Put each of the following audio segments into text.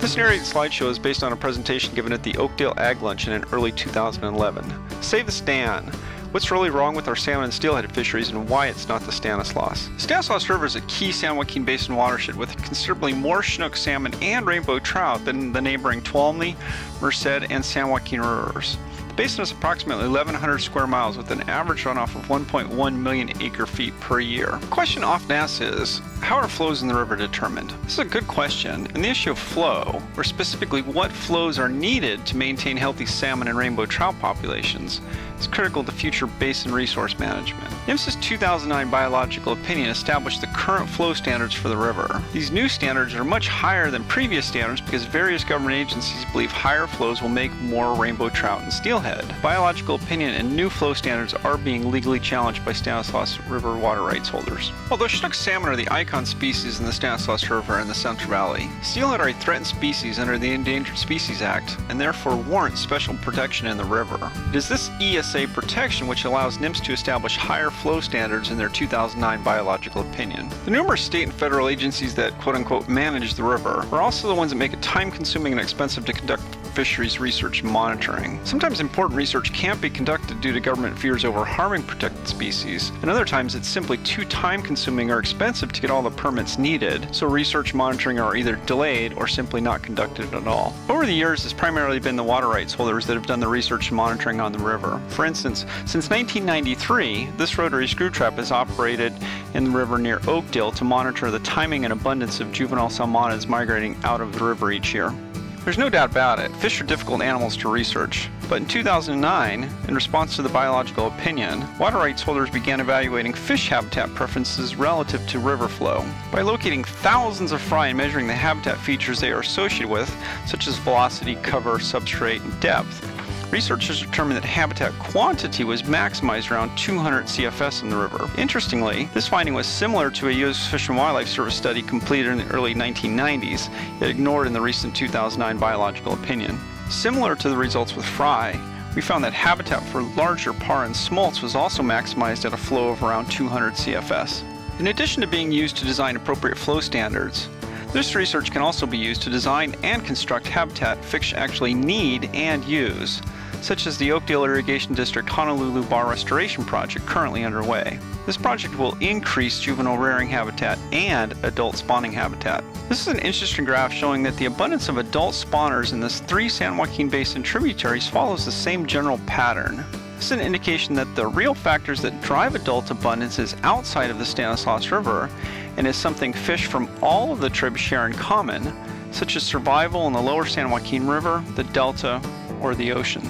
This narrated slideshow is based on a presentation given at the Oakdale Ag Luncheon in early 2011. Save the Stan. What's really wrong with our salmon and steelhead fisheries and why it's not the Stanislaus? Stanislaus River is a key San Joaquin Basin watershed with considerably more Chinook salmon and rainbow trout than the neighboring Tuolumne, Merced, and San Joaquin rivers. The basin is approximately 1,100 square miles with an average runoff of 1.1 million acre-feet per year. The question often asked is, how are flows in the river determined? This is a good question, and the issue of flow, or specifically what flows are needed to maintain healthy salmon and rainbow trout populations, is critical to future basin resource management. NMFS's 2009 biological opinion established the current flow standards for the river. These new standards are much higher than previous standards because various government agencies believe higher flows will make more rainbow trout and steelhead. Biological opinion and new flow standards are being legally challenged by Stanislaus River water rights holders. Although Chinook salmon are the icon species in the Stanislaus River and the Central Valley, steelhead are a threatened species under the Endangered Species Act and therefore warrant special protection in the river. It is this ESA protection which allows NMFS to establish higher flow standards in their 2009 biological opinion. The numerous state and federal agencies that quote-unquote manage the river are also the ones that make it time-consuming and expensive to conduct fisheries research and monitoring. Sometimes important research can't be conducted due to government fears over harming protected species, and other times it's simply too time-consuming or expensive to get all the permits needed, so research and monitoring are either delayed or simply not conducted at all. Over the years, it's primarily been the water rights holders that have done the research and monitoring on the river. For instance, since 1993, this rotary screw trap has operated in the river near Oakdale to monitor the timing and abundance of juvenile salmonids migrating out of the river each year. There's no doubt about it, fish are difficult animals to research, but in 2009, in response to the biological opinion, water rights holders began evaluating fish habitat preferences relative to river flow. By locating thousands of fry and measuring the habitat features they are associated with, such as velocity, cover, substrate, and depth, researchers determined that habitat quantity was maximized around 200 CFS in the river. Interestingly, this finding was similar to a U.S. Fish and Wildlife Service study completed in the early 1990s, yet ignored in the recent 2009 biological opinion. Similar to the results with fry, we found that habitat for larger par and smolts was also maximized at a flow of around 200 CFS. In addition to being used to design appropriate flow standards, this research can also be used to design and construct habitat fish actually need and use, such as the Oakdale Irrigation District Honolulu Bar Restoration Project currently underway. This project will increase juvenile rearing habitat and adult spawning habitat. This is an interesting graph showing that the abundance of adult spawners in the 3 San Joaquin Basin tributaries follows the same general pattern. This is an indication that the real factors that drive adult abundance is outside of the Stanislaus River and is something fish from all of the tribs share in common, such as survival in the lower San Joaquin River, the Delta, or the ocean.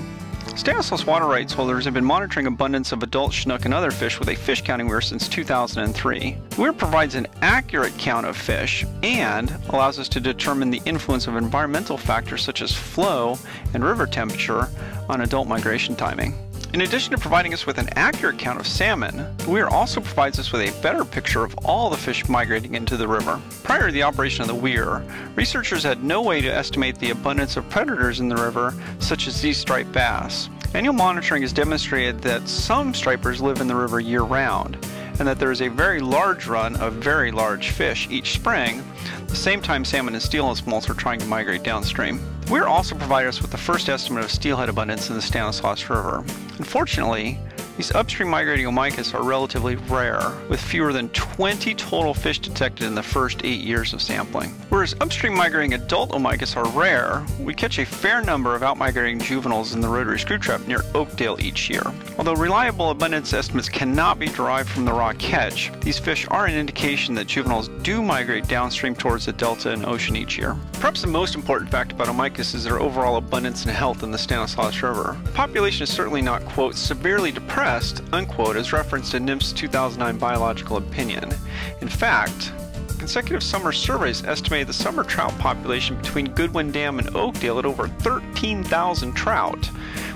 Stanislaus water rights holders have been monitoring abundance of adult Chinook and other fish with a fish counting weir since 2003. The weir provides an accurate count of fish and allows us to determine the influence of environmental factors such as flow and river temperature on adult migration timing. In addition to providing us with an accurate count of salmon, the weir also provides us with a better picture of all the fish migrating into the river. Prior to the operation of the weir, researchers had no way to estimate the abundance of predators in the river, such as these striped bass. Annual monitoring has demonstrated that some stripers live in the river year-round, and that there is a very large run of very large fish each spring, the same time salmon and steelhead smolts are trying to migrate downstream. The weir also provided us with the first estimate of steelhead abundance in the Stanislaus River. Unfortunately, these upstream migrating omicas are relatively rare, with fewer than 20 total fish detected in the first 8 years of sampling. Whereas upstream migrating adult omicas are rare, we catch a fair number of outmigrating juveniles in the rotary screw trap near Oakdale each year. Although reliable abundance estimates cannot be derived from the raw catch, these fish are an indication that juveniles do migrate downstream towards the Delta and ocean each year. Perhaps the most important fact about omicas is their overall abundance and health in the Stanislaus River. The population is certainly not, quote, severely depressed, unquote, as referenced in NMFS's 2009 biological opinion. In fact, consecutive summer surveys estimated the summer trout population between Goodwin Dam and Oakdale at over 13,000 trout,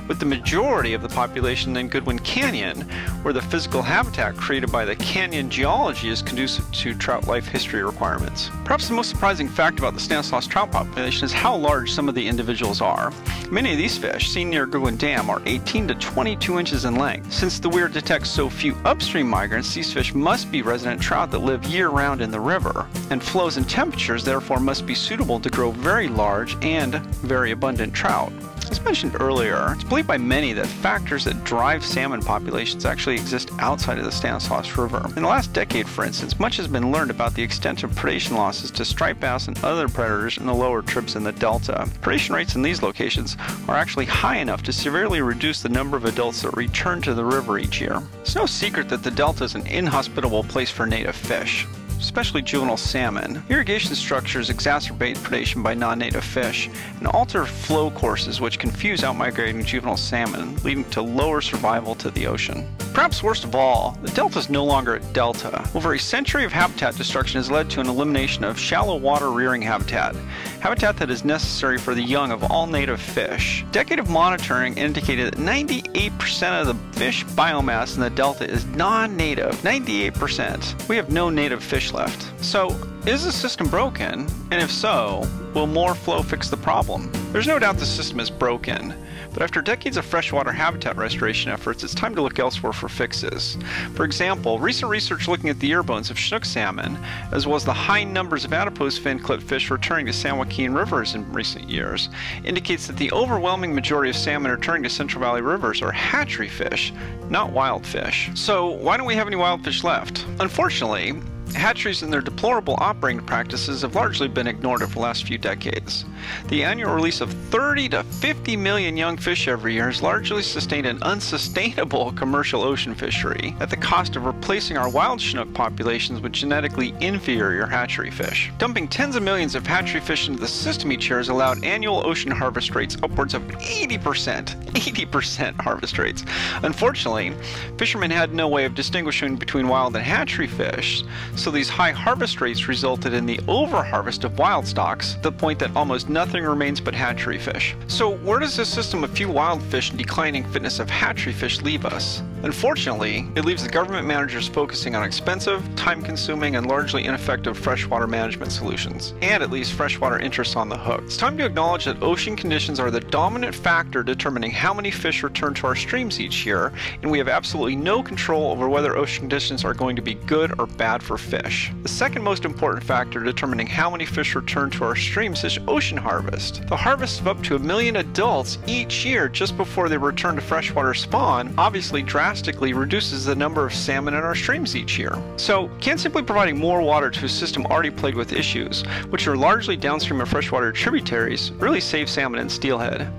with the majority of the population in Goodwin Canyon, where the physical habitat created by the canyon geology is conducive to trout life history requirements. Perhaps the most surprising fact about the Stanislaus trout population is how large some of the individuals are. Many of these fish, seen near Goodwin Dam, are 18 to 22 inches in length. Since the weir detects so few upstream migrants, these fish must be resident trout that live year-round in the river, and flows and temperatures therefore must be suitable to grow very large and very abundant trout. As mentioned earlier, it's believed by many that factors that drive salmon populations actually exist outside of the Stanislaus River. In the last decade, for instance, much has been learned about the extent of predation losses to striped bass and other predators in the lower tribs in the delta. Predation rates in these locations are actually high enough to severely reduce the number of adults that return to the river each year. It's no secret that the delta is an inhospitable place for native fish, especially juvenile salmon. Irrigation structures exacerbate predation by non-native fish and alter flow courses which confuse outmigrating juvenile salmon, leading to lower survival to the ocean. Perhaps worst of all, the delta is no longer a delta. Over a century of habitat destruction has led to an elimination of shallow water rearing habitat that is necessary for the young of all native fish. A decade of monitoring indicated that 98% of the fish biomass in the delta is non-native. 98%. We have no native fish left. So, is the system broken? And if so, will more flow fix the problem? There's no doubt the system is broken, but after decades of freshwater habitat restoration efforts, it's time to look elsewhere for fixes. For example, recent research looking at the ear bones of Chinook salmon, as well as the high numbers of adipose fin-clipped fish returning to San Joaquin rivers in recent years, indicates that the overwhelming majority of salmon returning to Central Valley rivers are hatchery fish, not wild fish. So why don't we have any wild fish left? Unfortunately, hatcheries and their deplorable operating practices have largely been ignored over the last few decades. The annual release of 30 to 50 million young fish every year has largely sustained an unsustainable commercial ocean fishery at the cost of replacing our wild Chinook populations with genetically inferior hatchery fish. Dumping tens of millions of hatchery fish into the system each year has allowed annual ocean harvest rates upwards of 80% harvest rates. Unfortunately, fishermen had no way of distinguishing between wild and hatchery fish, so these high harvest rates resulted in the overharvest of wild stocks, to the point that almost nothing remains but hatchery fish. So where does this system of few wild fish and declining fitness of hatchery fish leave us? Unfortunately, it leaves the government managers focusing on expensive, time-consuming, and largely ineffective freshwater management solutions, and it leaves freshwater interests on the hook. It's time to acknowledge that ocean conditions are the dominant factor determining how many fish return to our streams each year, and we have absolutely no control over whether ocean conditions are going to be good or bad for fish. The second most important factor determining how many fish return to our streams is ocean harvest. The harvest of up to 1 million adults each year just before they return to freshwater spawn obviously drastically reduces the number of salmon in our streams each year. So, can simply providing more water to a system already plagued with issues, which are largely downstream of freshwater tributaries, really save salmon and steelhead?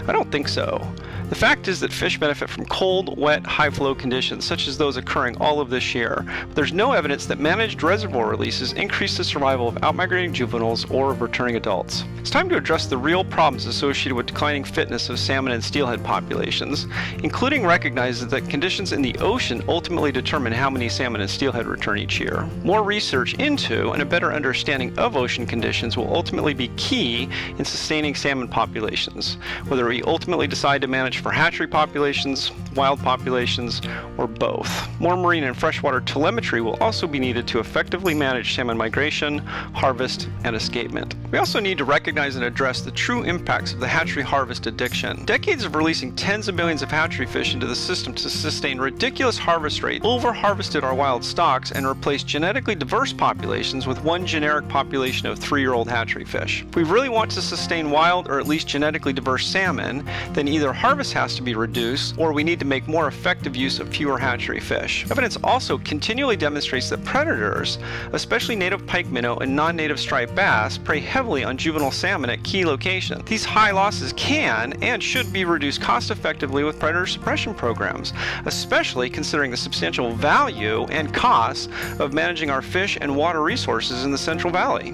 I don't think so. The fact is that fish benefit from cold, wet, high-flow conditions, such as those occurring all of this year, but there's no evidence that managed reservoir releases increase the survival of outmigrating juveniles or of returning adults. It's time to address the real problems associated with declining fitness of salmon and steelhead populations, including recognizing that conditions in the ocean ultimately determine how many salmon and steelhead return each year. More research into and a better understanding of ocean conditions will ultimately be key in sustaining salmon populations, whether we ultimately decide to manage for hatchery populations, wild populations, or both. More marine and freshwater telemetry will also be needed to effectively manage salmon migration, harvest, and escapement. We also need to recognize and address the true impacts of the hatchery harvest addiction. Decades of releasing tens of millions of hatchery fish into the system to sustain ridiculous harvest rates over-harvested our wild stocks and replaced genetically diverse populations with one generic population of 3-year-old hatchery fish. If we really want to sustain wild or at least genetically diverse salmon, then either harvest has to be reduced, or we need to make more effective use of fewer hatchery fish. Evidence also continually demonstrates that predators, especially native pike minnow and non-native striped bass, prey heavily on juvenile salmon at key locations. These high losses can and should be reduced cost-effectively with predator suppression programs, especially considering the substantial value and costs of managing our fish and water resources in the Central Valley.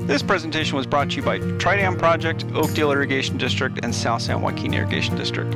This presentation was brought to you by Tridam Project, Oakdale Irrigation District, and South San Joaquin Irrigation District.